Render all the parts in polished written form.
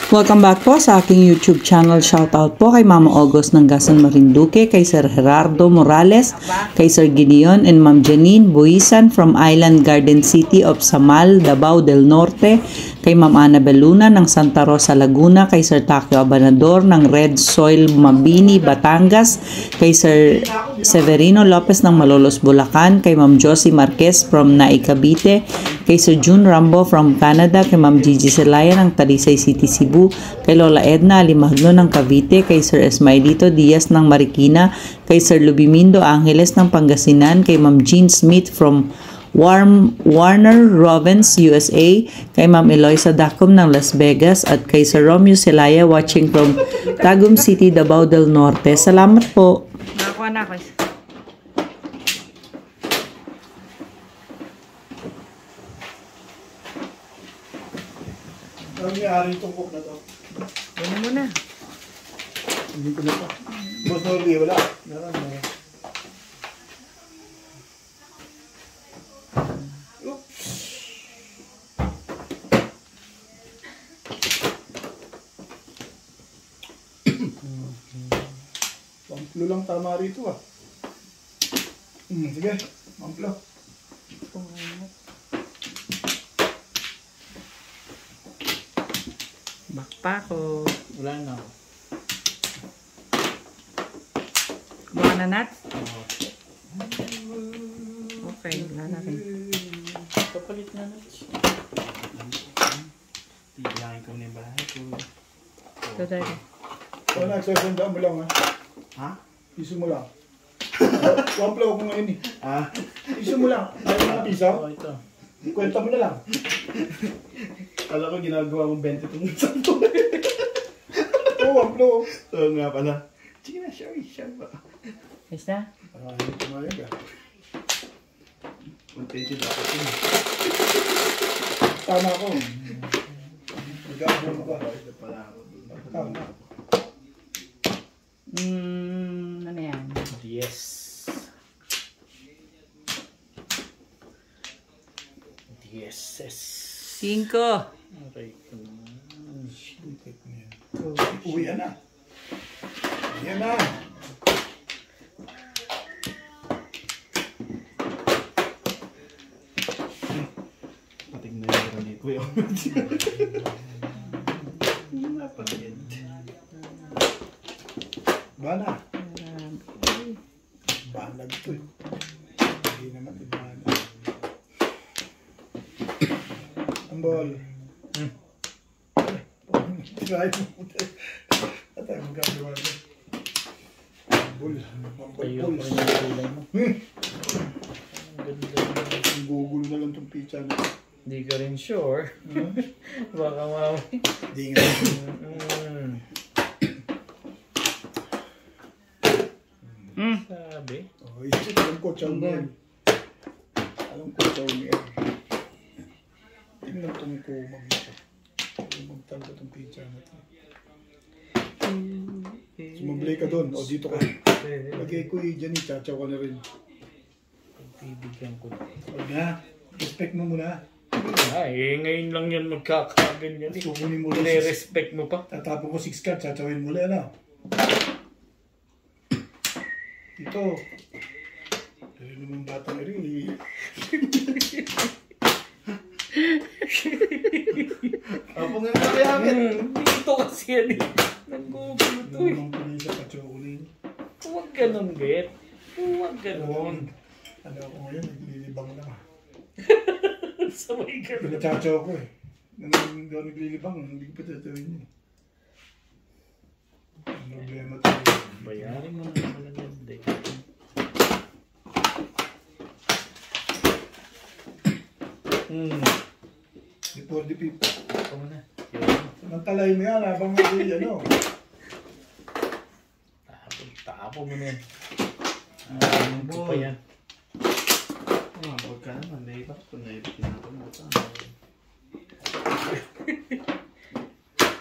Welcome back po sa aking YouTube channel. Shoutout po kay Mama August ng Gasan Marinduque, kay Sir Gerardo Morales, kay Sir Gideon and Ma'am Janine Buisan from Island Garden City of Samal, Davao del Norte, kay Ma'am Annabel Luna ng Santa Rosa, Laguna, kay Sir Takio Abanador ng Red Soil, Mabini, Batangas, kay Sir Severino Lopez ng Malolos, Bulacan, kay Ma'am Josie Marquez from Naik, Cavite, kay Sir June Rambo from Canada, kay Ma'am Gigi Celaya ng Talisay City, Cebu, kay Lola Edna Alimagno ng Cavite, kay Sir Esmailito Diaz ng Marikina, kay Sir Lubimindo Angeles ng Pangasinan, kay Ma'am Jean Smith from Warner Robins, USA, kay Ma'am Eloisa Dacom ng Las Vegas, at kay Sir Romeo Celaya watching from Tagum City, Davao del Norte. Salamat po. Nakakuha na ako. Ang may-ari itong cook na to. Ano mo na? Hindi ko na pa. Boss Norby, wala. Meron mo. Oops. Pamplo lang tama rito ah. Sige, pamplo. Bakpa ko. Wala na ako. Kumuha na nat? Okay, wala na rin. Kapalit na natin. Tiyangin ko na yung bahay ko. Ito tayo. Wala, sasandaan mo lang ha. Ha? Iso mo lang. Pamplo ako ngayon eh. Ha? Iso mo lang. Ayaw mo na pisaw? Oo, ito. Kwenta mo na lang. Kala ko ginagawa mong 20 itong santo. Oo, pamplo. Oo nga pala. Sige na, siya ba? Ayos na? Hindi tumayag ah. Contented ako ito. Tama ako. Mag-aabot mo ba? Ito pala ako. Tama. Ano yan? Yes. Yes. 5. Okay. Uwi na. Yan na. Patig na yung rali ko yun. Napagid. Bana. Balag to eh. Hindi naman ibana. Ang ball. Try mo. Atay mo gagawa ko. Ball. Tayo pa rin yung kulay mo. Ang ganda. Gugulo na lang itong pizza na. Hindi ka rin sure. Baka mawin. Hindi nga. Sabi. Oh, alam ko, chow niyan. Alam ko, chow niyan. Tingnan itong kumang ito. Kumagtan ko itong pizza na ito. Sumablay ka doon. O, dito ka. Lagay ko dyan, chachaw ka na rin. Bibigyan ko na. Huwag na. Respect mo muna. Ay, ngayon lang yan magkakaganyan. Sukunin mo lang. Nire-respect mo pa. Tatapon ko 6 cards, chachawin mo lang, ano? Ito. Dahil naman batang eri. Apo nga na kaya Dito kasi yan eh. Nanggugulo to eh. Namang pili sa pachokulin. Huwag ganun, Bet. Huwag ganun. Ano ako ngayon, naglilibang lang. Sabay ka na. Pinachacho ko eh. Nung hindi ako naglilibang, hindi ko patatawin yun. Ang problema tayo. Bayarin mo na maganda eh. Before the people. Ito mo na. Samantalay mo yan, habang hindi, ano. Tapo mo na yan. Ito pa yan. Huwag ka naman, naibak ko, naibak na ako mo.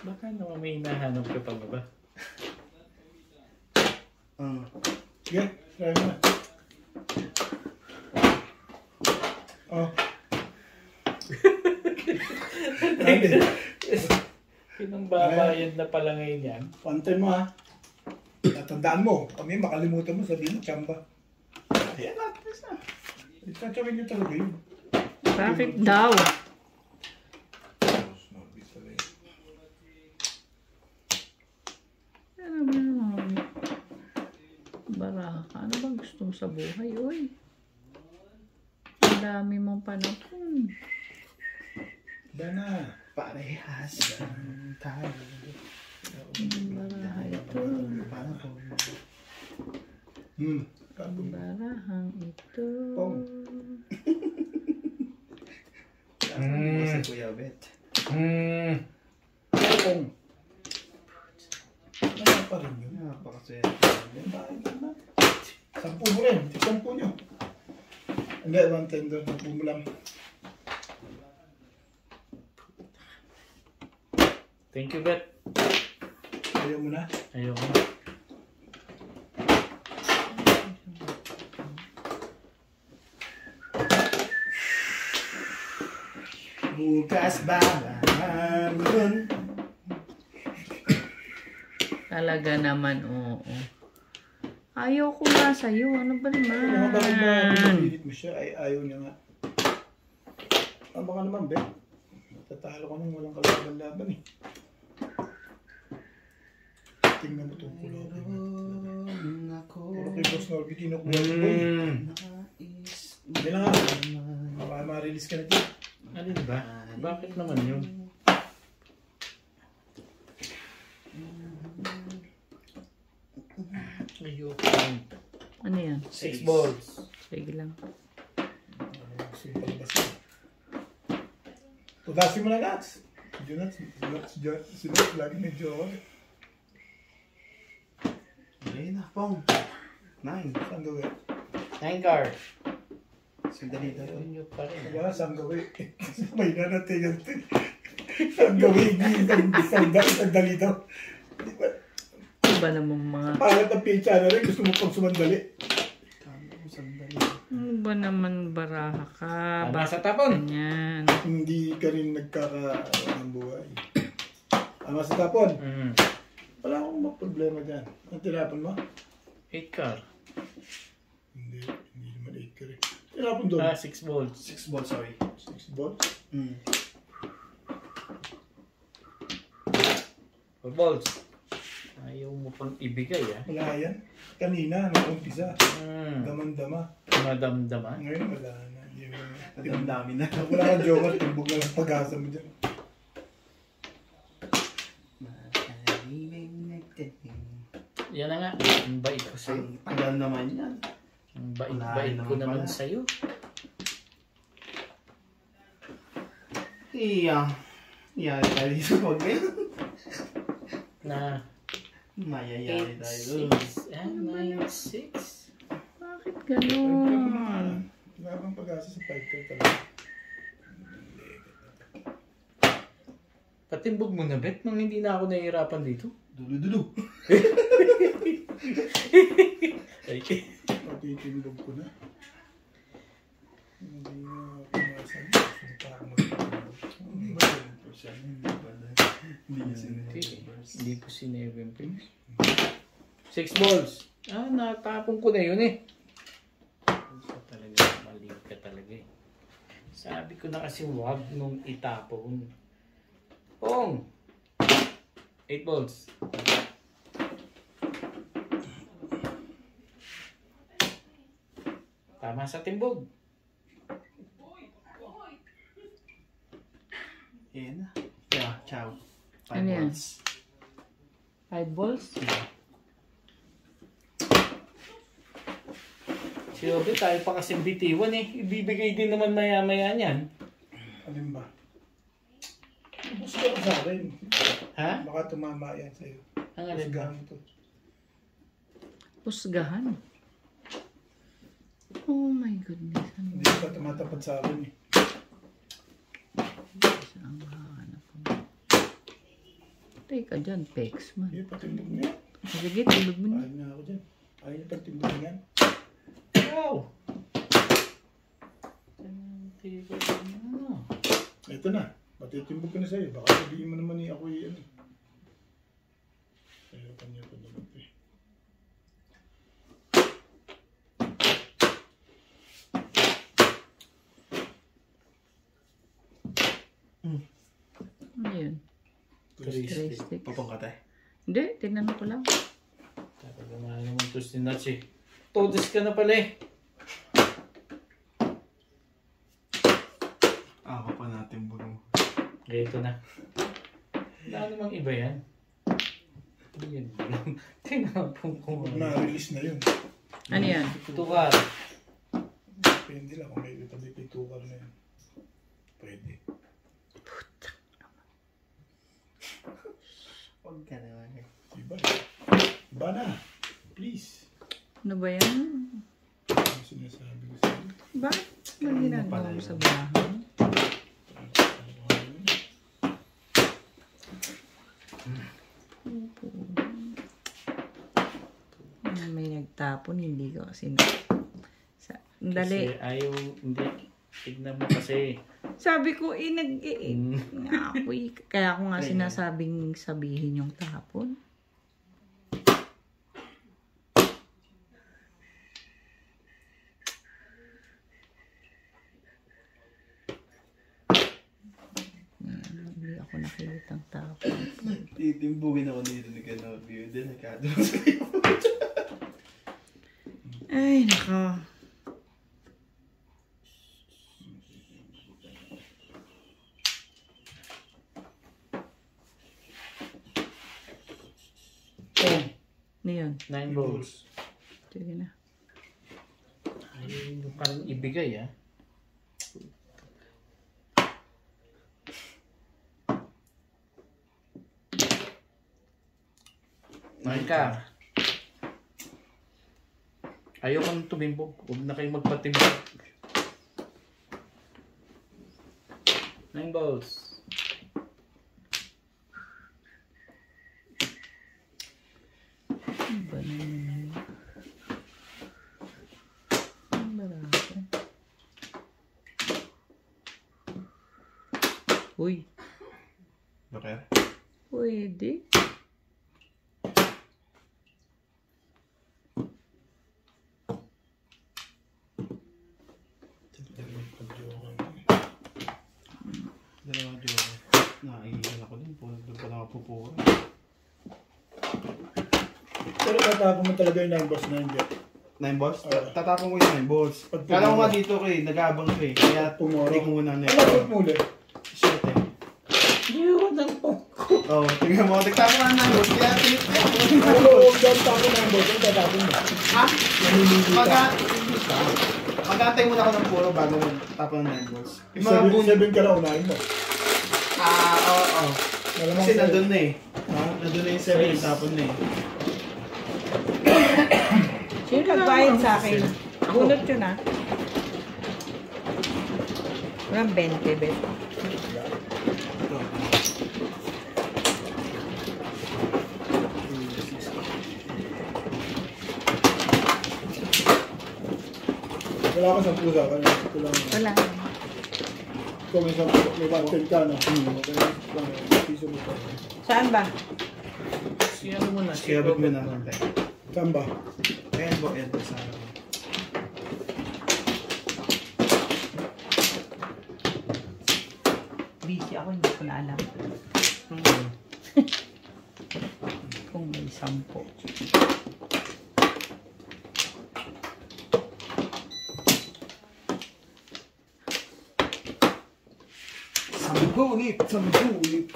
Baka naman may hinahanap ka pa ba? Sige, try mo na. Oh. Kinambabayad na pala ngayon yan. Pantay mo ha. Tatandaan mo. Kami makalimutan mo, sabihin mo, tsamba. Ayan na, tapos na. Itatsawin niyo talaga yun. Bakit daw? Ano ba naman? Baraha ka. Ano ba gusto mo sa buhay, oy? Ang dami mong panapon. Dana. Parehas lang tayo. Baraha ito. Kapon. Barahang ito. Pong. Si Kuya Bet. Pong. Ano pa rin yun? Napakaswerte. Sampu mo rin. Sampu nyo. Hindi, 110 doon. Sampu mo lang. Thank you, Bet. Ayaw mo na. Ayoko. Bukas ba naman? Talaga naman, oo. Ayaw ko nga sa'yo. Ano ba Ano ba rin ba naman? pinipilit mo siya? Ay, ayaw niya nga. Tama ka naman, Ben. Tatalo ka nang walang kalaban-laban eh. Tingnan mo itong kulay. Puro kay Boss Norby, kinukuha ko boy. Hindi na nga. Baka ma-release ka na dyan. Alin ba? Bakit naman yun? Ayoko. Ano yan? 6 balls. Sige lang. Simple ba siya? Tudasin mo na Nats. Si Nats lagi medyo ako. Ayun na, Pong. 9. Saan gawin? 9 card. Sandali daw. Ayun nyo pa rin. Diba? Saan gawin? May nanatin yan. Saan gawin? Sandali daw. Diba? Ano ba naman mga... Pangat ang pincha na rin. Gusto mo pang sumandali. Sandali. Ano ba naman baraha ka? Tama sa tapon. Ganyan. Hindi ka rin nagkakaroon ng buhay. Ama sa tapon. Wala akong problema dyan. Ang tinapon mo? 8 card. Hindi naman 8 ka rin. Tinapon doon. 6 balls. 6 balls, sorry. 6 balls. 4 balls. Ayaw mo pang ibigay Wala yan. Kanina, nag-umpisa. Daman-dama. Madamdaman. Ngayon, wala na. Hindi mo na. Nadamdamin na. Wala kang joker. Timbog na lang pag-asa mo dyan. Yan na nga. Ang bait ko sa'yo. Ang tagal naman yan. Ang bait ko naman pala. sa'yo. Iya tayo dito pag Na mayayari 8, tayo. 6, and 9, 6. Bakit gano'n? Wala kang pag-asa sa 5 talaga. Patimbog mo na, Bet, nang hindi na ako nahihirapan dito. Dudu. Ay, Patitimbog ko na. Hindi na pumasa na. Parang mag-timbog. Hindi ba 7%? Hindi niya sinunod. hindi ko sinave yung pins. 6 balls. Natapon ko na yun eh. Talaga, mali ka talaga eh. Sabi ko na kasi wag nung itapon. Pong! 8 balls. Tama sa timbog. Yan na. Yeah, ciao. 5 Ano yan? balls. 5 balls? Si Obi, tayo pa kasing bitiwan eh. Ibibigay din naman maya-maya niyan. Alin ba? Gusto ko sa akin. Ha? Baka tumama yan sa'yo. Ang alin ba? Husgahan to. Husgahan. Oh my goodness. Ano Hindi ka tumatapat sa akin eh. ang hahanap ko? Teka dyan, pecs man. Hindi, patimbog niya. Sige, tulog mo na. Ayaw na ako dyan. Ayaw niya pagtimbog niyan. Wow! Ito na. Matitimbog ko na sa'yo. Baka sabihin mo naman ako ano. Kaya kanya ko naman ito eh. Ano yun? Three Three stick. sticks. Papangkatay. Hindi, tinanong ko lang. Talaga mahal naman to si Nuts eh. Todes ka na pala eh. Ako pa natin bulong. Ito na. Wala namang iba yan. Yan lang. Tinapong ko. Na-release na yun. Ano yan? Tukar. Depende lang kung may tukar na yun. Pwede. Huwag ka naman eh. Iba. Iba na. Please. Ano ba yan? Ano sinasabi ko sa'yo? Bakit? Ano ginagawa mo sa bahay? May nagtapon, hindi ko kasi dali. Kasi ayaw, hindi. Tignan mo kasi. Sabi ko, kaya ako nga sinasabing sabihin yung tapon. Hindi ako nakikitang tapon. Titimbugin ako dito ni Kanobio. Delikado lang sa'yo. Ay, nako. Ano yun? 9 balls. Sige na. Ay, parang ibigay ah. Nine ka. Ayaw kang tumimbog. Huwag na kayong magpatimbog. 9 balls. Ano ba naman? Ang barato. Uy. Bakit? Pwede. Dalawang joke. Naiiwan ako din. Doon pa lang ako pupura. Pero tatapon mo talaga yung 9 balls na hindi. 9 balls? Tatapon ko yung 9 balls. Kala ko nga dito ko eh. Nag-aabang ko eh. Kaya Tomorrow. hindi ko muna na Ano ba muli? Shit eh. Yun ang poko. Oo, tingnan mo. Nagtapon ka ng 9 balls. Kaya tinitip ko. Ano, huwag daw tapon 9 balls. Yung tatapon mo. Ha? Namimili ka. Mag-aantay muna ako ng puro bago magtapon ng 9 balls. Yung mga bunot. 7 ka na unahin mo. Oo. Malamang Kasi sa'yo. nandun na eh. Ha? Nandun na yung 7 yung tapon na eh. Sino nagbayad sa akin? Bunot yun ah. Walang 20, bet. Wala ka sa pusa. Ito lang. Wala. Kung may 110 ka na. Piso mo pa. Saan ba? Si ano mo na? Siyabot mo na lang tayo. Saan ba? Ayan po, ayan po sa akin. Busy ako, hindi ko na alam. Kung may 10. Sambulit! Sambulit!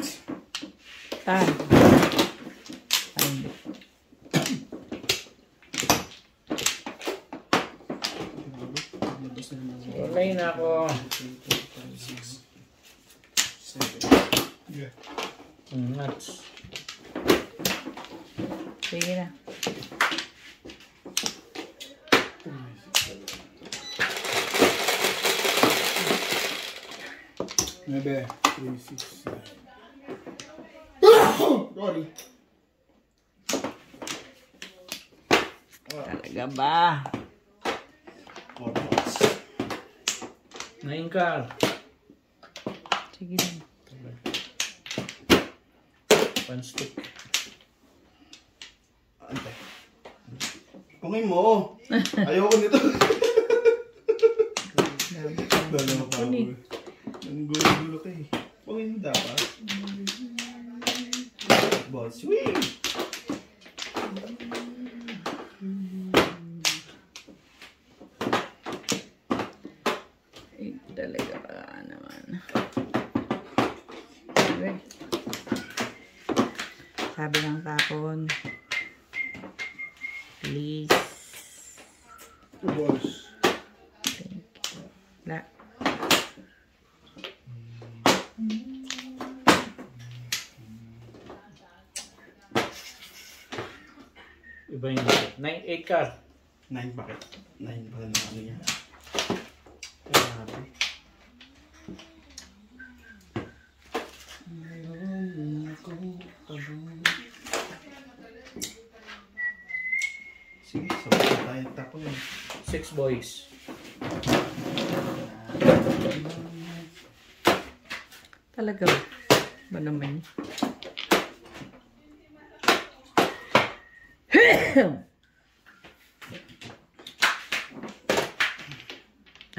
Tan. Ay, Online na ako. Yeah. Nuts. sige na. Maybe 3, 6, 9. Sorry. Talaga ba? 4 balls. 9 ka. Sige na. One stick. Antay. Pungin mo. Ayoko nito. Dalawa pa ako. Ang gulo-gulo ka eh. Pungin mo dapat. Ball swing. Talaga ba naman. Okay. Sabi ng tapon. Please. Balls. La. Iba yung 9-8 card. 9 bakit? 9 ba na ano niya? Grabe. Sige, sabay tayo tapo yun. 6 boys. Talaga ba naman?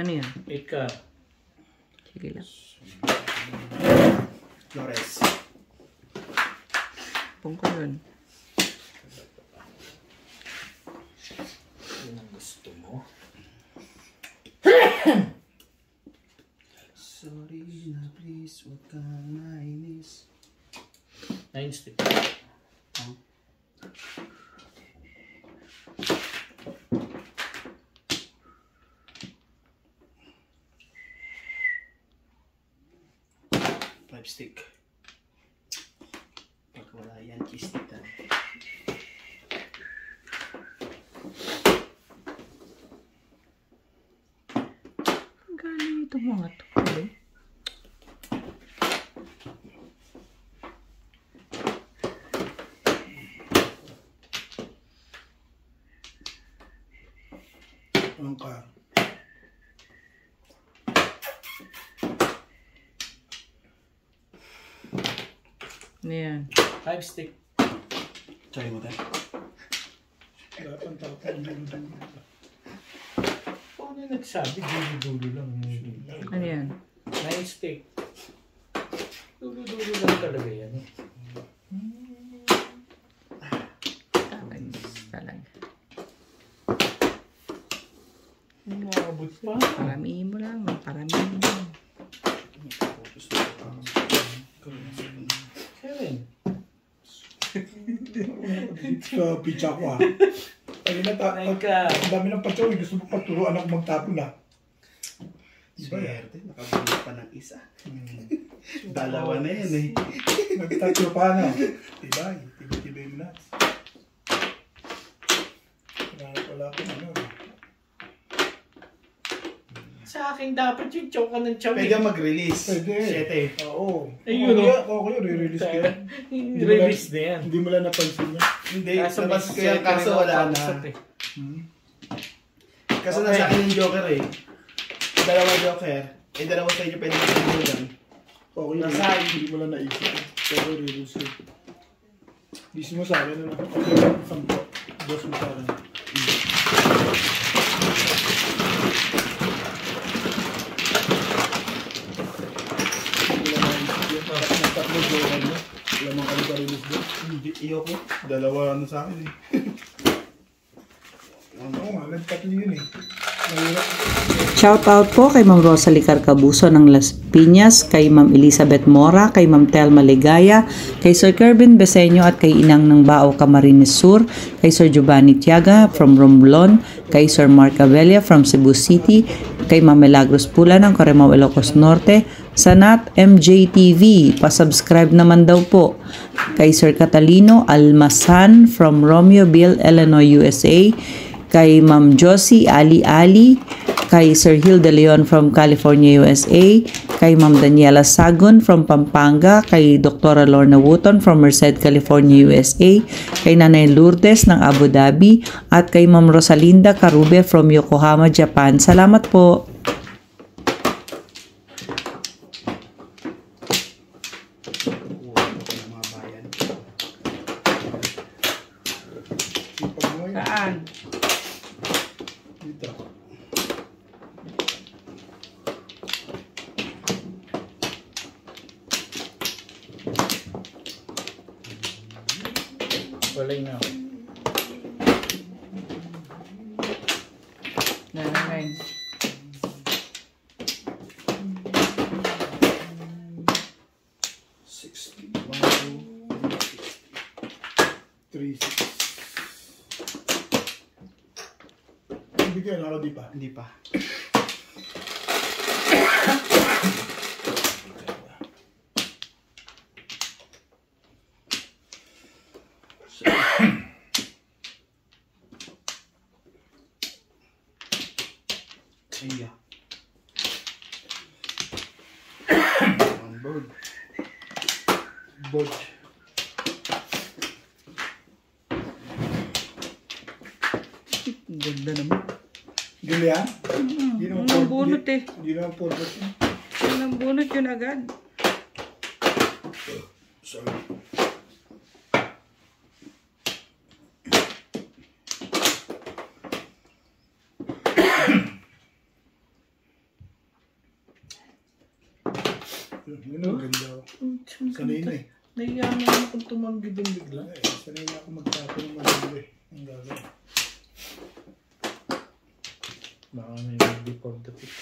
Ano yan? 8 card. Sige lang. Flores. Pung ko yun. Yun ang gusto mo. Sorry na please, huwag ka mainis. 9 stick. Oh. Stick. Pag wala yan, kistitan. Ang galing ito mga to. Ang car. Ayan. 5 stick. Try mo tayo. Dapat ang tapon. Paano yung nagsabi? Dulo-dulo lang. Ano yan? 9 stick. Dulo-dulo lang talaga yan. Talaga. Umabot pa. Paramihin mo lang. Paramihin mo lang. 7. Sa pizza ko ah. Ay na ta. Nine ka. Ang dami ng patsaw. Gusto mo paturuan ako magtapon ah. Swerte, nakabulot pa ng isa. Dalawa na yan eh. Nagtatlo pa na. Tibay. Tibay mo na. Wala ko ano. Sa akin dapat yung choke ng chow. Pwede mag-release. Pwede. 7. Oo. Ayun, Oo, re-release ko yan. Release na yan. Hindi mo lang napansin yan. Hindi, Kaso labas ko yan, kaso wala na. Kaso nasa akin yung joker eh. Dalawa joker. Eh, dalawa sa inyo pwede mag-release lang. Okay, Nasa hindi mo lang naisip. Pero re-release ko. Dis mo sa akin, ano? Sampo. Dos mo sa akin. Tatlo joker mo. Wala mang kami ka-release doon. Hindi, iyo ko. Dalawa ano sa akin eh. Oo nga, nagtatlo yun eh. Mahirap. Shoutout po kay Ma'am Rosalie Carcabuso ng Las Piñas, kay Ma'am Elizabeth Mora, kay Ma'am Telma Ligaya, kay Sir Kervin Beseño at kay Inang ng Bao Camarines Sur, kay Sir Giovanni Tiaga from Romblon, kay Sir Mark Avella from Cebu City, kay Ma'am Milagros Pula ng Corimao, Ilocos Norte, sa Nat MJTV, pasubscribe naman daw po, kay Sir Catalino Almasan from Romeoville, Illinois, USA, kay Ma'am Josie Ali, kay Sir Hill De Leon from California, USA, kay Ma'am Daniela Sagun from Pampanga, kay Dr. Lorna Wooton from Merced, California, USA, kay Nanay Lourdes ng Abu Dhabi, at kay Ma'am Rosalinda Carube from Yokohama, Japan. Salamat po. Mga bayan. Saan? Dito. Walay na ako. Nalagay. 60. 1, 2, 3, 6. Hindi kayo nalo, di pa? Hindi pa. Iya. One bird. Board. Ang ganda naman. Ganda yan? Hindi naman Ang bunot eh. Hindi naman purpose yun. Ang bunot yun agad. Sorry. Yun ang ganda. Sanay na eh. Nahiya naman akong tumanggi din bigla. Sanay na ako magtapo ng maganda eh. Ang gagawin. Baka may before the pick.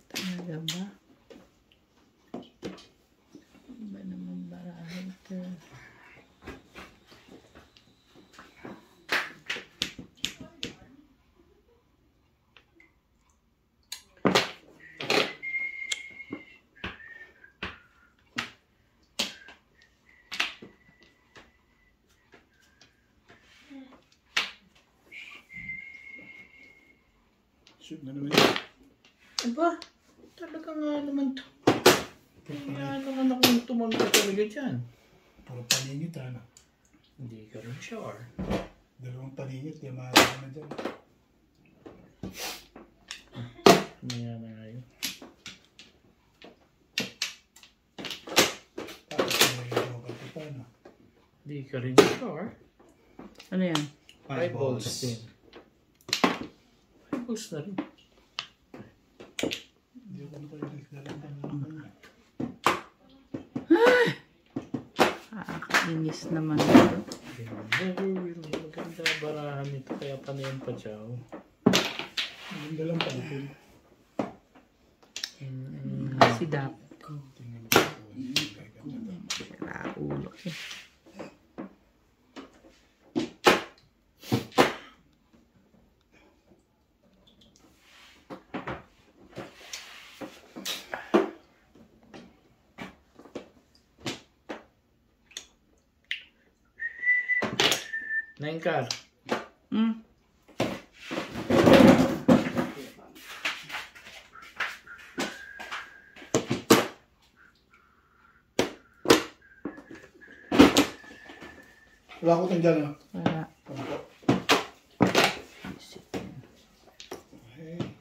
Talaga ba? Ba naman barahan ito? Shoot na naman yun. Aba, talaga nga naman to. Nahiya naman akong tumanggi talaga dyan. Puro paningit ano. Hindi ka rin sure. Dalawang paningit. Yamata ka na dyan. Nahiya na nga yun. Tapos may joker pa pa ano. Hindi ka rin sure. Ano yan? 5 balls din. 5 balls na rin. Hindi ako naglalagdan ng kanya. Nakakainis naman ito. Never will. Maganda barahan nito kaya panayan pa siya. Maganda lang pala. Sidap. Tingnan mo ito. Sira ulo eh. Nine car. Hmm. Wala ko tang dyan, ano? Wala. Hey.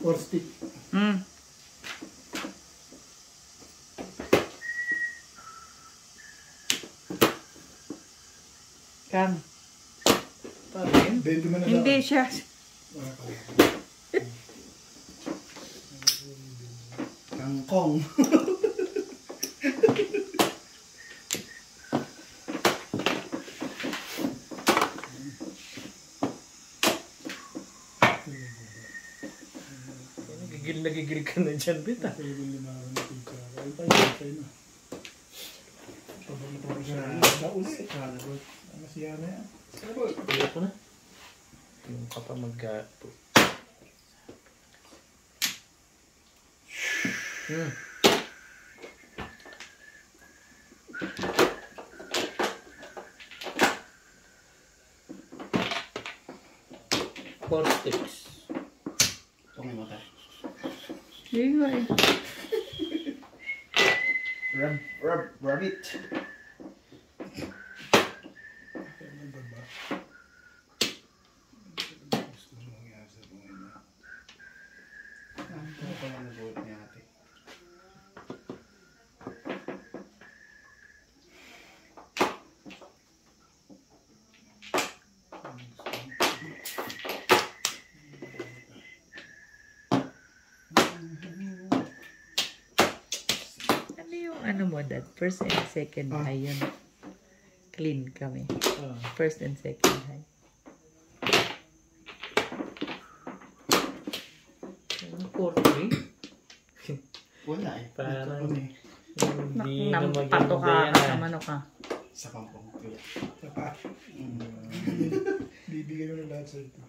Or stick. Hmm. Kam. Pa rin. 20 man na Hindi lang. siya. Wala ka lang. Kangkong. Gigil na gigil ka na dyan, Bita. Ito yung limaran na pizza. Ay, tayo na. Pabalik ko siya. Sa ulit. Ano siya na yan? Kaya ko na. Yung ka pa mag-gato. Four sticks. Tungin mo tayo. Hindi nga eh. Rub it. Ano ba ba? Gusto mo mangyari sa buhay mo. Ano pa yung nabuhat ni ate? Ano yung ano mo, Dad? First and second high yun. Clean kami. First and second high. Ano, 4-3? Wala eh. Parang- Ito eh. Hindi na Nampato ka maganda yan, sa ah. mano ka. Sa kampong kuya. Saka, bibigyan mo na lahat sa ito.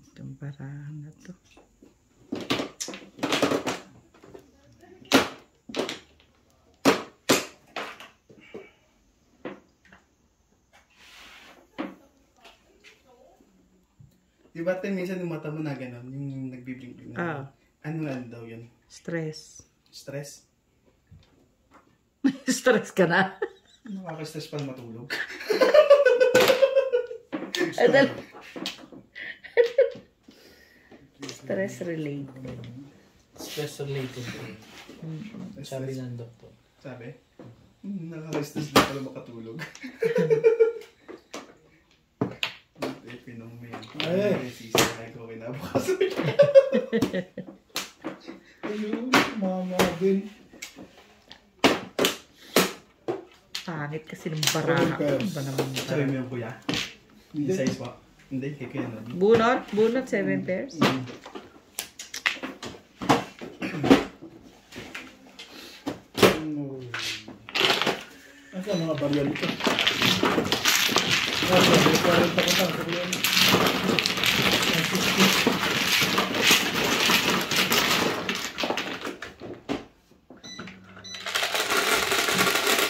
Itong barahan na to. Di ba tayo minsan yung mata mo na gano'n? Yung nagbiblink-blink na. Ano daw yun? Stress. Stress? Stress ka na? Nakaka-stress pa na matulog. Stress related. Stress related. Sabi ng doktor. Sabi? Nakaka-stress na pala makatulog. Pinong mo yan. Ay! Sisakay ko kinabukasan. Ayun, mama din. Pangit kasi ng baraha. Ano ba naman Sabi mo baraha? yung kuya? Hindi. Yung size pa? Hindi, kay kuya nun. Bunot? Bunot 7 pairs? Ano sa mga barya nito? Ah, sabi, 40 ka pa, sabi yan.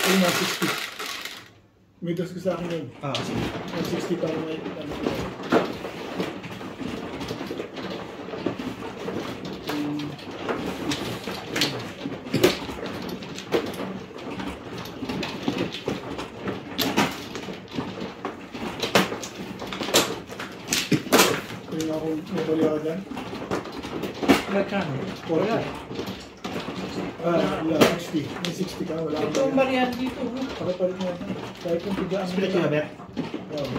Ay, mga 60. May dos ko sa akin yun. Ah, sige. Mga 60 para may ano ko. Kaya nga kung may bali ako dyan. Magkano? 40. Ah, wala, 60. May 60 ka, wala Ito ang akong variant dito. Pakipalit mo ito. Kahit yung tigaan mo Split lang. yung bet? Oo.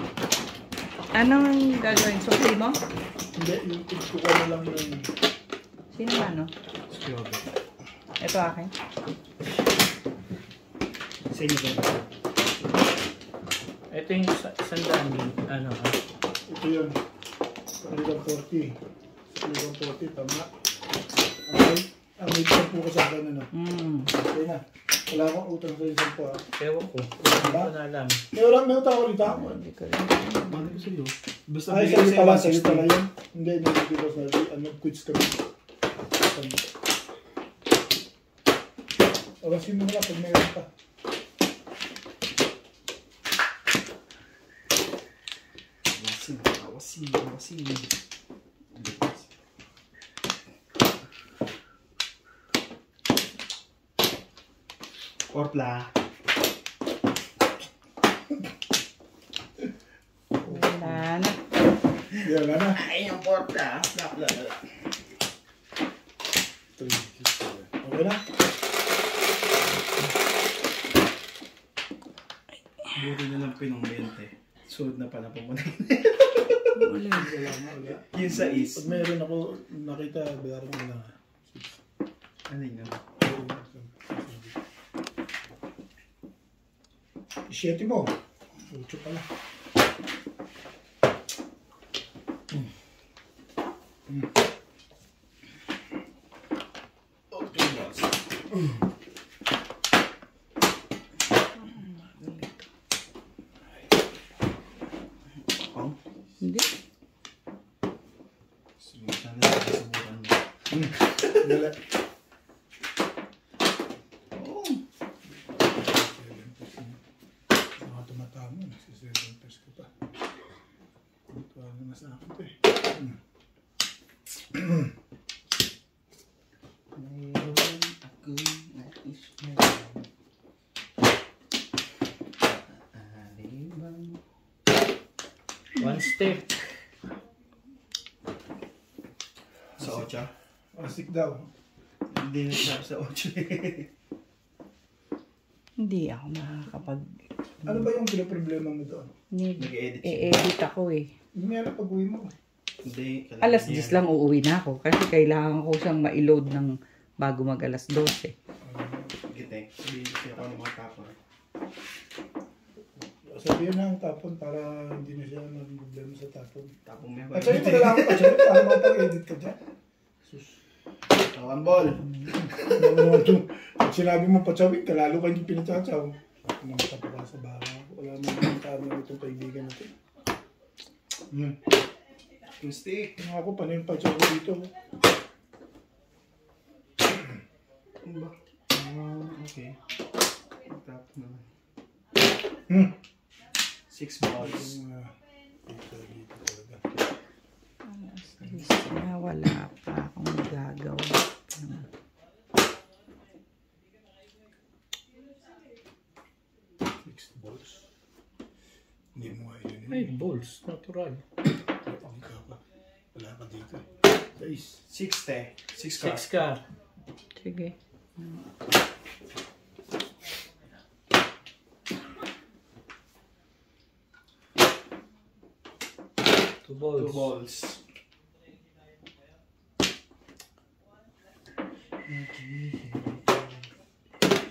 Anong gagawin? Susi mo? Hindi, yung kukuha mo lang yung... Sino ba, no? Split bet. Ito akin. Sa inyo ba? Ito yung sandaan yung ano ha. Ito yun. Paligang 40. Paligang 40, tama. Okay. Ang may isang po ka sa akin, ano? Okay na. Wala akong utang sa isang po, ah. Ewan ko. Hindi ko na alam. May utang ko rito. Hindi ko rin. Mali ko sa'yo. Basta Ay, bigay sa'yo ko pala, sa'yo sa'yo pala 160. yun. Hindi, hindi ko sa quits kami. Awasin mo na pag mayroon ka. Awasin. Orpla. Wala na. Yan na na. Ay, yung orpla. Bla. Okay na? Buti na lang pinong-20. Sunod na pala pumunay. Wala. Yung sa is. Pag mayroon ako nakita, bayaran mo na. Ano yun? 7 mo. 8 pala. Okay, boss. Oh, Hindi. sana subukan mo. Dala. Oo. Mga tumatama, nagsisenters ko pa. na sa akin to eh. Mayroon akong nais ngayon. Alibang. One step. Sa 8. Asik daw. Hindi na sabi sa 8. Hindi ako makakapag... Ano ba yung pinaproblema mo doon? Nag-edit siya. I-edit ako eh. Yung nga na pag-uwi mo. Hindi. Alas 10 lang uuwi na ako kasi kailangan ko siyang ma-load ng bago mag alas 12. Gite. Sabihin ko siya kung ano mga tapon. Sabihin na ang tapon para hindi na siya maging problema sa tapon. Tapon mo yan. At sa'yo, padala ko pa siya. Para mapag-edit ka dyan. Tawakan ball. Pag sinabi mo patsawin ka, lalo ka hindi pinatsasaw. Pumunta pa ka sa bahay. Wala mo naman kami itong kaibigan natin. Yung stick. Nga ako, paano yung patsaw ko dito? Ano ba? Okay. Tapos naman. 6 balls. Dito talaga. Alas 10 na wala pa akong gagawa. Mixed balls. Hindi mo nga yun. Ay, balls. Natural. Hindi ka pa. Wala ka dito. 6 te. 6 car. 6 car. Sige. 2 balls. 2 balls.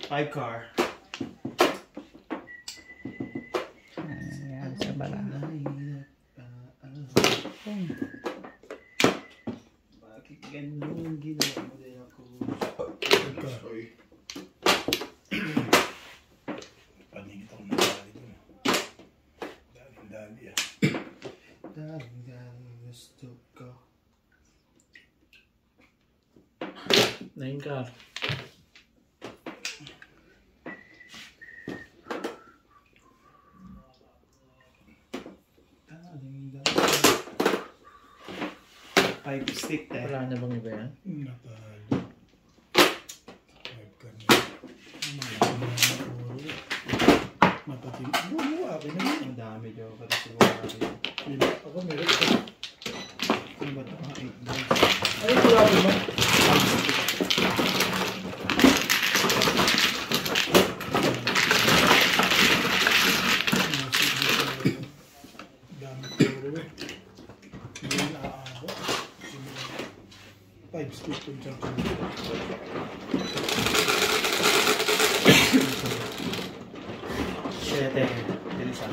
Five car. Ayan, sa barahan. Bakit ganun ginawa mo din ako? Sorry. Paningit ako ng dali doon. Dali ah. Dalang gusto ko. 9 car. Five stick te. Wala na bang iba yan? Natalo. Five ka na. Mapating. Buo, akin na yun. Ang dami joke pati siguro. Ako meron ka. Ano ba ito? 8 balls. Ay, grabe mo. Dami puro eh. Hindi na aabot. 5 stick yung champion. Siyete. Delisa.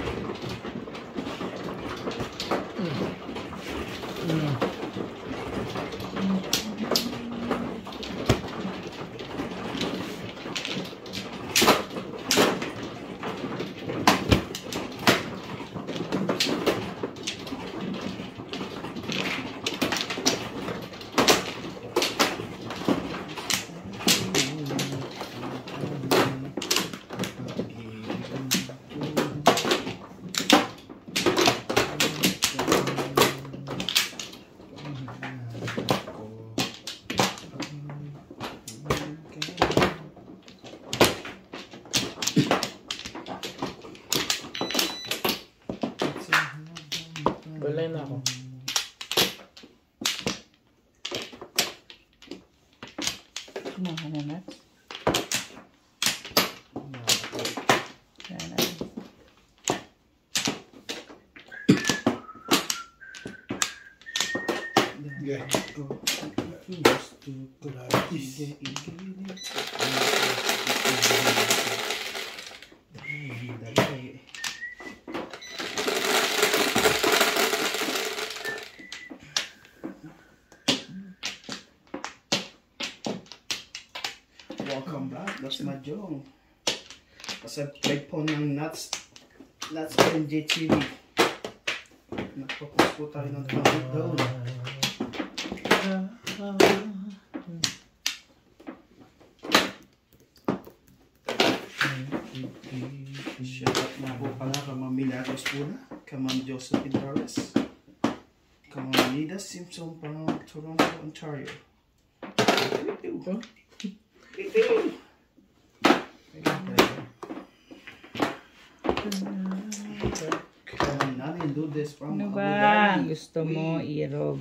Wala na ako. Kumaha na nuts. Yan na. Yeah. Welcome back, that's Mahjong. Pasubscribe po ng Nuts NJ TV. Nagpo-post po tayo ng countdown. Shout out na po pala ka Ma'am Milagros Puna, ka Ma'am Josephine Torres, From Nida Simpson from Toronto, Ontario. Natin do this from Ano Abu ba? Dhabi. Gusto mo, Irog?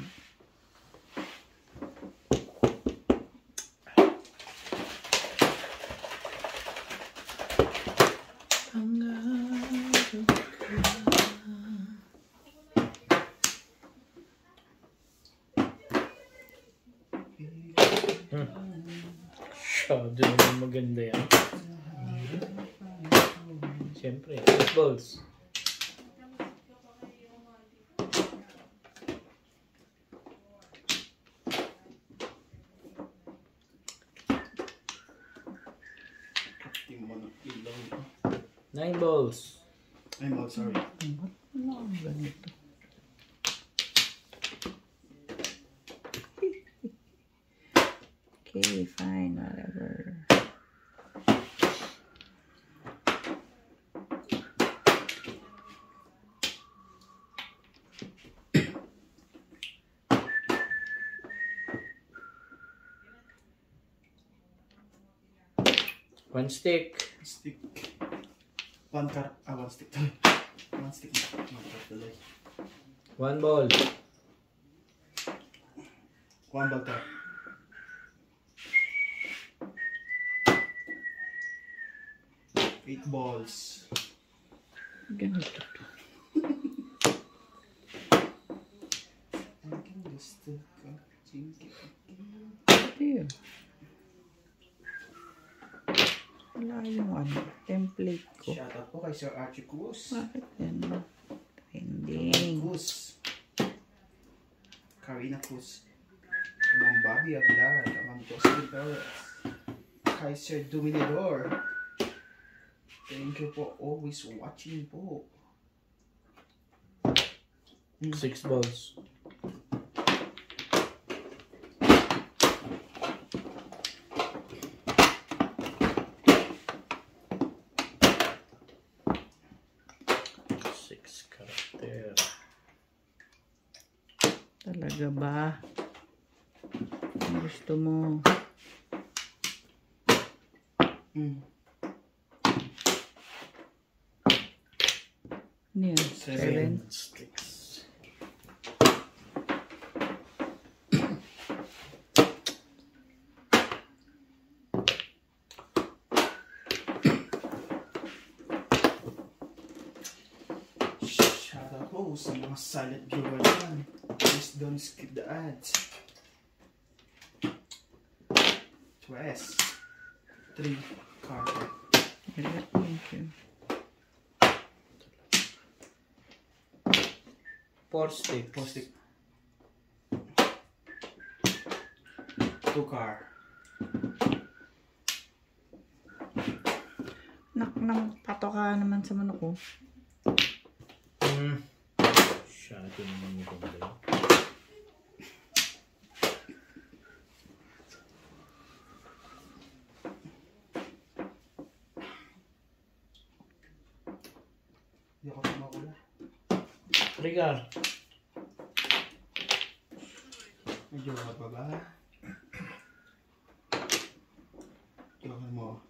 Shadow naman maganda yan. Siyempre, 6 balls. Team mo ng ilaw. 9 balls. I'm out, sorry. Okay, fine, whatever. One stick. Stick. One stick. One stick. Not tuloy. 1 ball. One ball tap. Eight balls. Ganito. I can just Ito yun. Wala yung ano, template ko. shout out po kay Sir Archie Cruz. Bakit yan? Joanne Trending. Cruz. Karina Cruz. Ma'am Bobby Aguilar. Ma'am Jocelyn Perez. Kay Sir Dominador. Thank you for always watching po. 6 balls. Karakter. Talaga ba? Ang gusto mo? Ano yan? 7 sticks. Shout out po sa mga silent viewer dyan. Please don't skip the ads. Twist. 3 Carter. Thank you. 4 sticks. 4 stick. 2 car. Patoka naman sa manok ko. Shadow naman maganda yun. Hindi ako tumakula. Trigger. Medyo mababa. Johan mo.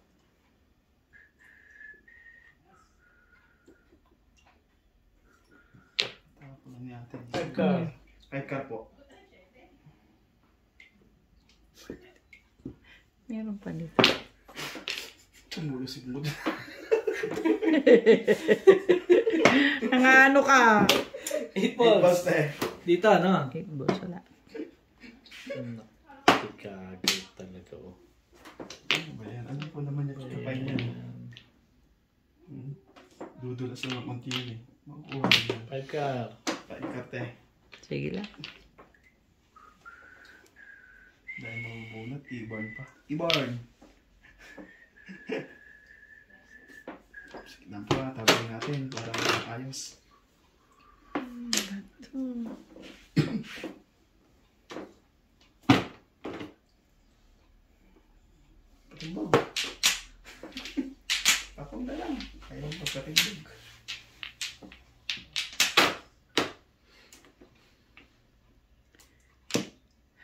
Tapos lang natin. 5 car. 5 car po. Meron pa dito. Tumulo si Blood. Ano ka? 8 Balls balls. eh. Dito, ano? 8 balls, wala. Kagay talaga, oh. Ano ba yan? Ano po naman yung kapay niya? Dudulas lang ng konti yun eh. Makukuha niya. 5 car. 5 car te. Sige lang. Dahil mabubunot, i-burn pa. I-burn! Sige lang pa, tabay natin para ayos. Patimbog. Pakong na lang. Ayaw magpatimbog.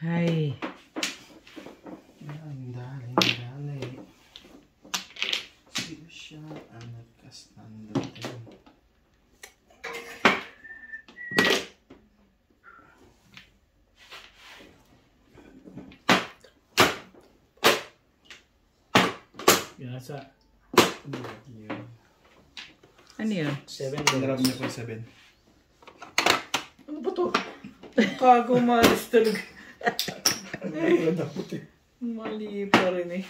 Ay. Dali. Siya siya ang nagkastandard din. Yasa. Ano yun? 7 Tinarap niya po yung 7. Ano ba to? Kago malis talaga. Dapat eh. Mali pa rin eh.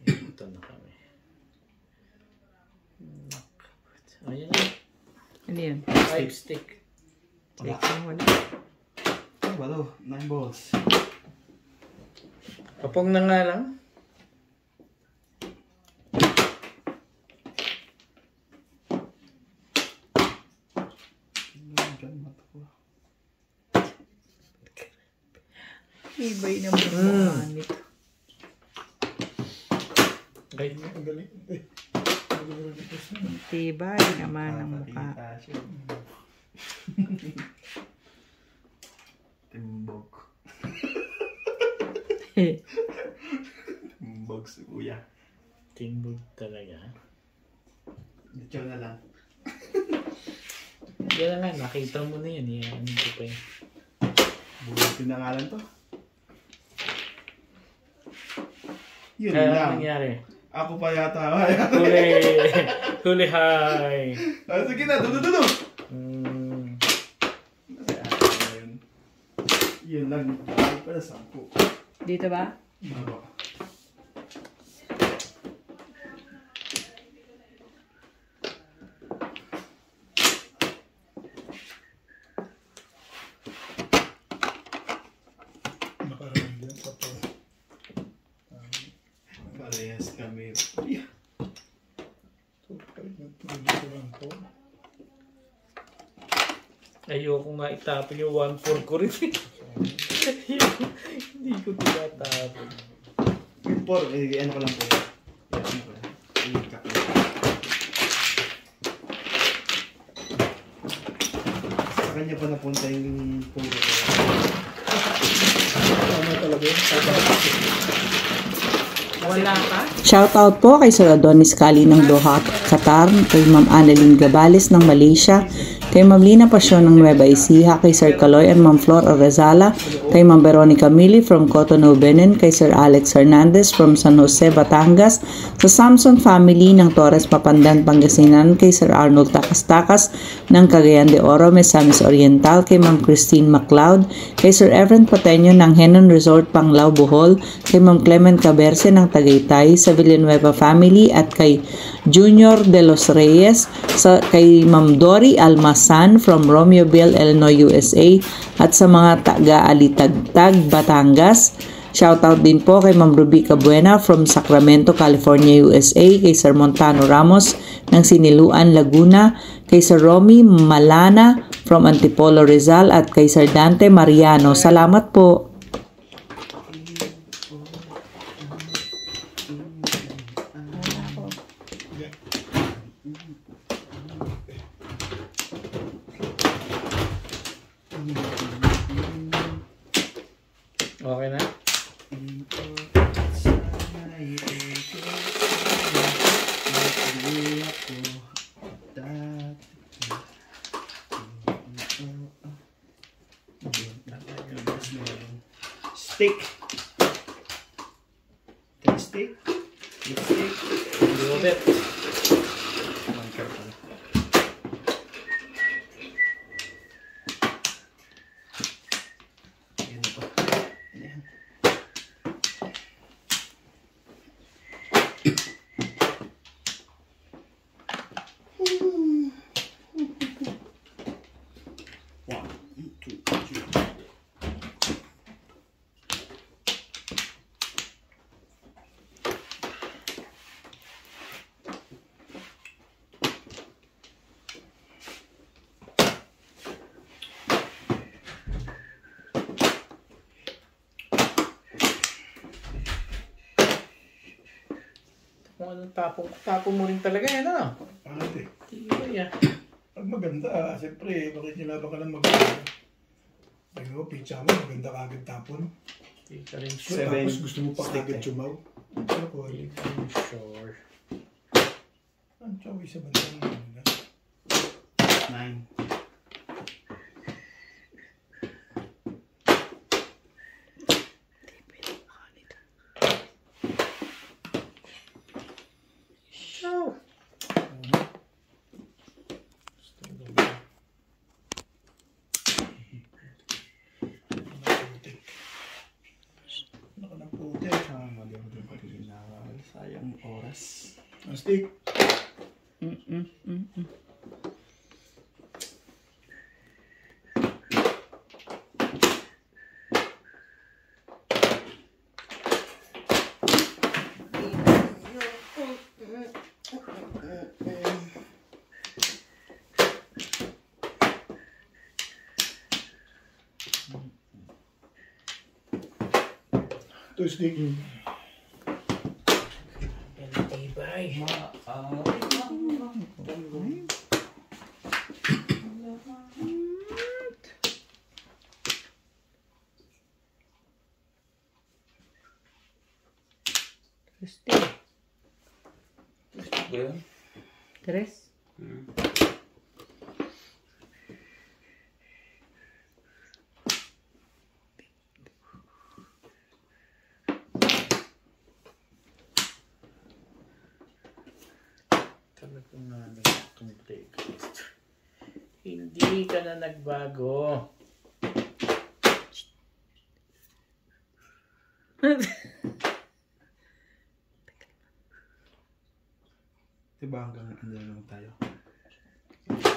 Ito na kami. Ayan na. Ano yun? 5 stick. Wala. Wala. Ano ba to? 9 balls. Kapag na nga lang. Ibay naman ang mukha nito. Okay. Ang galing. Tibay naman ang mukha. Timbog. Timbog si kuya. Timbog talaga. Dito na lang. Yan na nga, nakita mo na yan. Yan, ano ko pa yun. Bulitin na nga lang to. Yun Kaya lang. ano nangyari? Ako pa yata. Huli! Huli high! Sige na, dudu. Mm. Yun lang. Ay pala 10. Dito ba? Ako. Nakaraan din sa to. Parehas kami. So, kahit nagpagod ko lang to. Ayoko nga itapon yung 1-4 ko rin. Hindi ko tinatapon. Yung 4, ano ko lang po. Ano ko lang. I-cut lang. Sa kanya pa napunta yung puro ko. Tama talaga yun. Wala ka? Shoutout po kay Sir Adonis Kali ng Doha, Qatar, kay Ma'am Annalyn Gabales ng Malaysia, kay Ma'am Lina Pasyon ng Nueva Ecija, kay Sir Caloy and Ma'am Flor Arrezala, kay Ma'am Veronica Mili from Cotonou, Benin, kay Sir Alex Hernandez from San Jose, Batangas, sa Samson family ng Torres Papandan, Pangasinan, kay Sir Arnold Takas-Takas ng Cagayan de Oro, Misamis Oriental, kay Ma'am Christine MacLeod, kay Sir Evan Pateño ng Henon Resort, Panglao, Bohol, kay Ma'am Clement Caberce ng Tagaytay, sa Villanueva family, at kay Junior de los Reyes, kay Ma'am Dory Almasan from Romeoville, Illinois, USA, at sa mga taga-Alitagtag, Batangas. Shoutout din po kay Ma'am Rubica Buena from Sacramento, California, USA, kay Sir Montano Ramos ng Siniluan, Laguna, kay Sir Romy Malana from Antipolo, Rizal, at kay Sir Dante Mariano. Salamat po. Okay na? Steak. Take steak. Take steak. Little bit. One cup pala. Yan na po. Yan. One, two, three. Kung anong tapong mo rin talaga yan, ano? Pangit eh. Hindi ba yan? Pag maganda, siyempre, bakit nilabang ka ng maganda? Ay mo, pizza mo, maganda kagad tapon. Hindi ka rin Tapos gusto mo pa kagad chumaw. Ako, sure. ang chow isa ba na? 9. Nakanaputi. Sayang oras. Ang stick. Ito stick. Tibay. Tres. Talagang itong breakfast. Hindi ka na nagbago. Diba hanggang andyan lang tayo?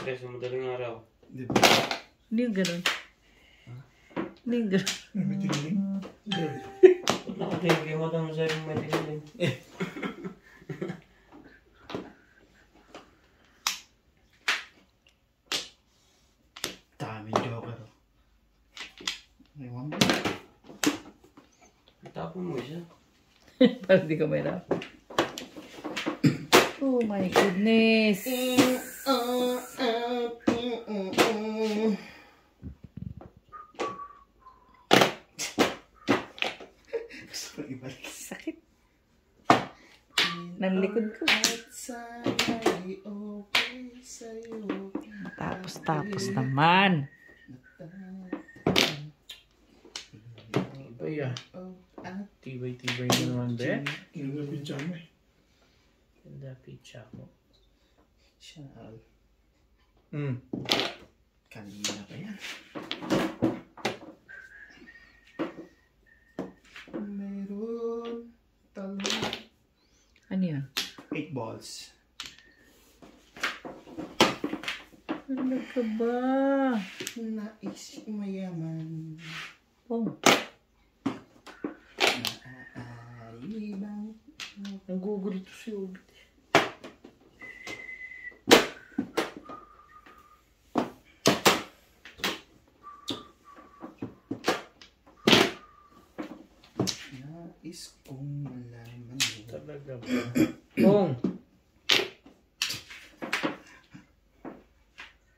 Tres na madaling araw. Diba? Hindi yung ganun. Hindi yung ganun. May tingling. Ba't nakatingin mo daw sa yung madilim? Daming joker. Ewan mo. Tapon mo siya. Parang di ka mahirap. Oh my goodness. Gusto ko ibalik. Sakit. Ng likod ko. Sana'y okay sa'yo. Tapos naman. Tibay ah. Tibay-tibay na naman, be. Yung na pizza mo eh. Ganda pizza ko. Siya. Kanina pa yan. Meron talong. Ano yan? 8 balls. Ano ka ba? Nais mayaman. Oh. Maaari bang Ang gugulo to si Obit. nais kong malaman mo. Talaga ba? Pong!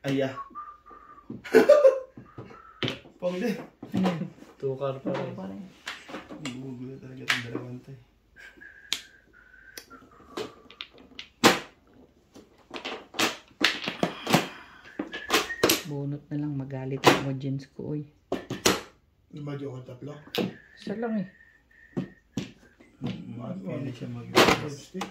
Aya. Pong din. Tukar pa rin. Gugulo talaga itong dalawang to eh. Bunot na lang magalit ang audience ko, uy. Yung ba joke tatlo? Isa lang eh. Pwede siya mag- Stick.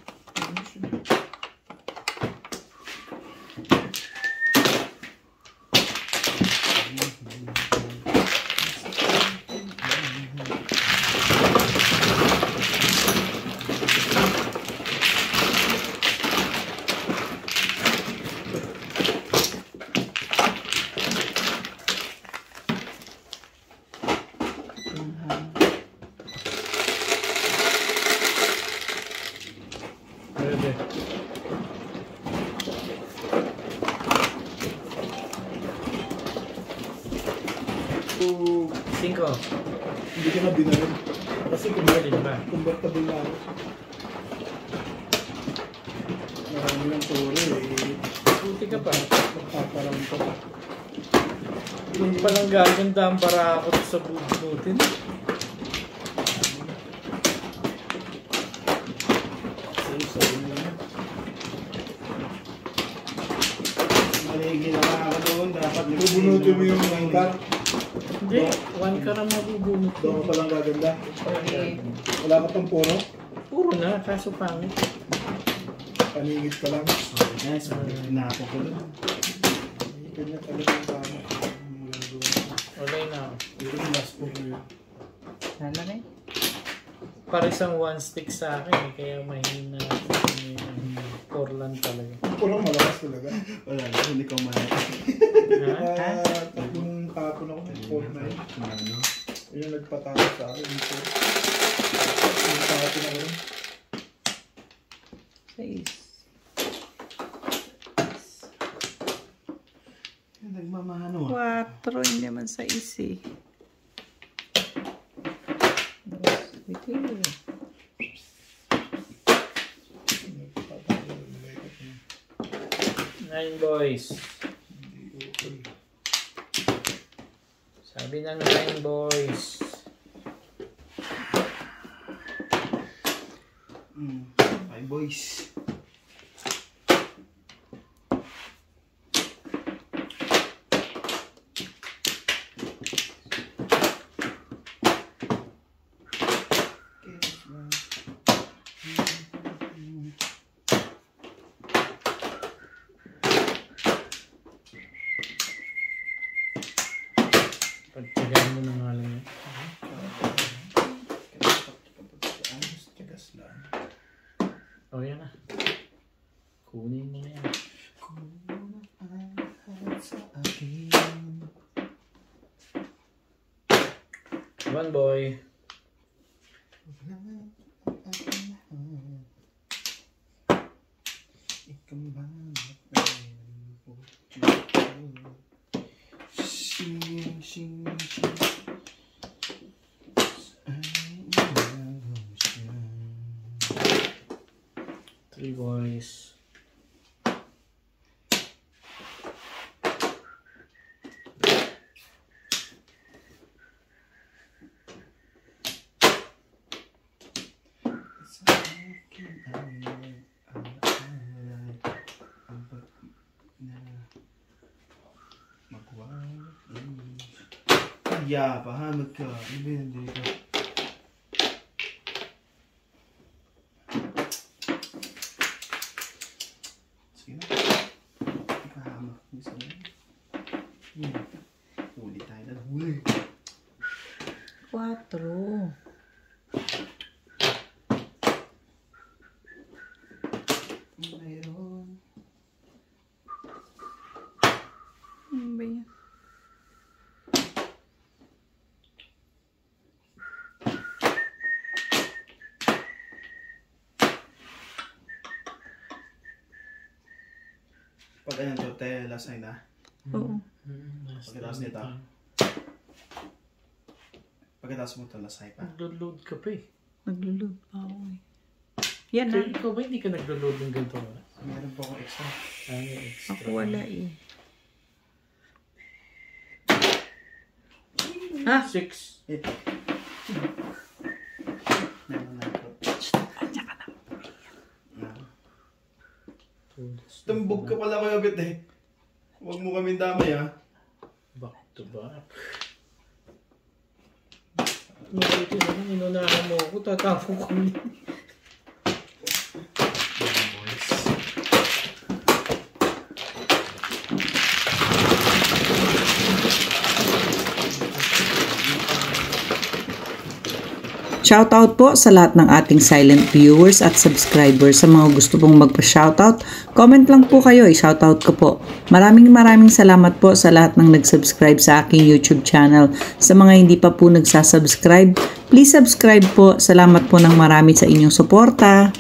Pwede. Cinco. Hindi ka na binarin. Kasi Pwede ba? convertible na ako. Marami ng turo eh. Puti ka pa. Magpaparang pa. Yung palang gaganda ang barakot sa bubunutin. Maligi na ka doon. Dapat Bubunutin mo yung angkar. Hindi, 1 ka na mabubunot. Doon ka palang gaganda. Wala ka pang puro. Puro na, kaso pangit. Paningit ka lang. Guys, pinapo ko doon. Ganyan talaga yung tama. Wala na. Yung last po ko yun. Sana rin. Parisang 1 stick sa akin eh, kaya mahina. 4 lang talaga. Puro malakas talaga. Wala na, hindi ko mahal. Ha? Tatlong tapon ako ng Fortnite. Ano? Yun yung nagpatapos sa akin. Yung tapon ako. 6. Nagmamahano. 4. Hindi naman sa isi. Nine boys. Sabi ng 9 boys. Bye boys. Pagtsagaan mo na nga lang yun. Tigas lang. O yan na. Kunin mo na yan. One boy. Three boys. Yeah, pahamag ka. Ano ba yun dito? Sige na. Pahamag ko sa huli tayo na. Huli. 4. Mayroon. Ano ba yan? Pag ganyan to, tayo lasay na. Oo. Pagkatapos nito. Pagkatapos mo ito, lasay pa. Naglo-load ka pa eh. Naglulog pa ako eh. Yan na. Ikaw ba hindi ka naglo-load ng ganito? Meron po akong extra. Ano extra? Ako wala eh. Ha? 6. Meron na ito. Tumbog ka pala kayo, bit eh. Huwag mo kaming damay, ha? Back to back. Mabuti naman, inunahan mo ako, tatapon ko niya. Shoutout po sa lahat ng ating silent viewers at subscribers. Sa mga gusto pong magpa-shoutout, comment lang po kayo, i-shoutout ko po. Maraming salamat po sa lahat ng nag-subscribe sa aking YouTube channel. Sa mga hindi pa po nagsasubscribe, please subscribe po. Salamat po ng marami sa inyong suporta.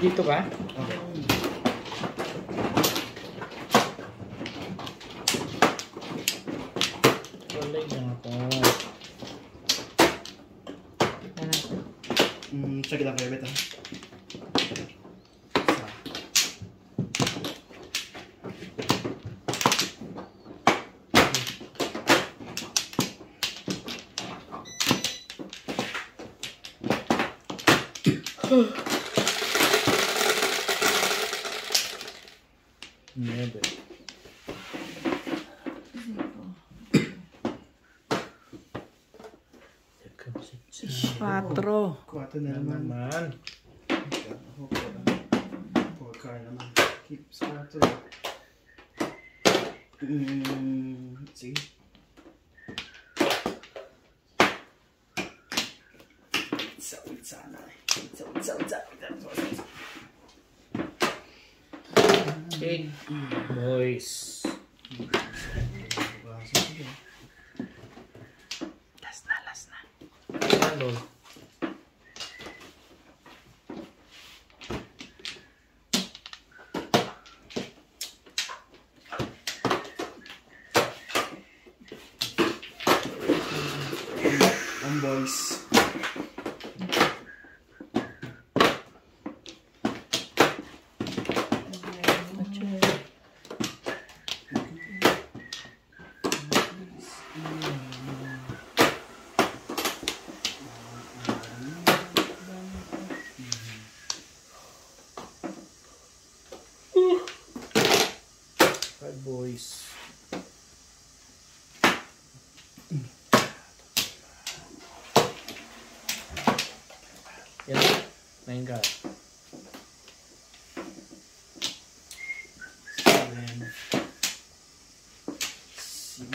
Dito ba? Check it out kayo, beta. Never. Patro. 4 na naman. Naman. Ako, 4 car naman. Keep starter. See? Big boys. Last na. Ano? Boys. Bad boys. Yan. Main ka. 7. C.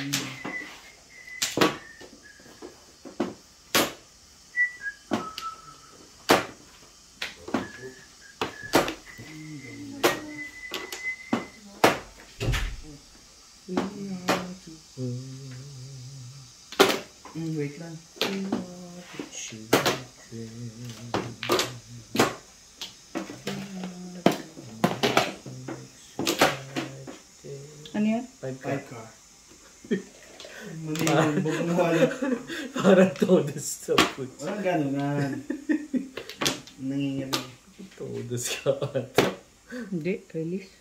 Wait lang. Ano yan? 5 car. Manilong bumuhala. Parang todos sa food. Walang ganunan. Nangingabi. Todos ka ata. Hindi, release.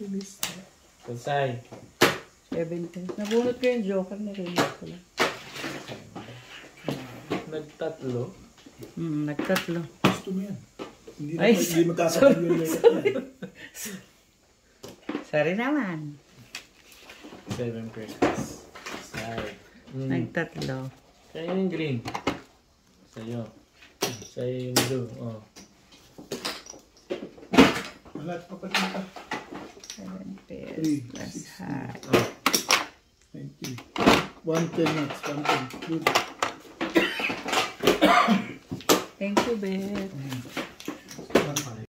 Release na. Kasay. 17. Nabunot ko yung Joker na release ko lang. Nagtatlo. Nagtatlo. Gusto mo yan. Hindi Ay, hindi magkakapag yung yan. Sorry naman. 7 pesos. Side. Nagtatlo. Sa'yo yung green. Sa'yo. Sa'yo yung blue. Oh. Wala, papatin ka. 7 pesos plus hat. Thank you. 110 nuts, 110. Good. Thank you, Beth.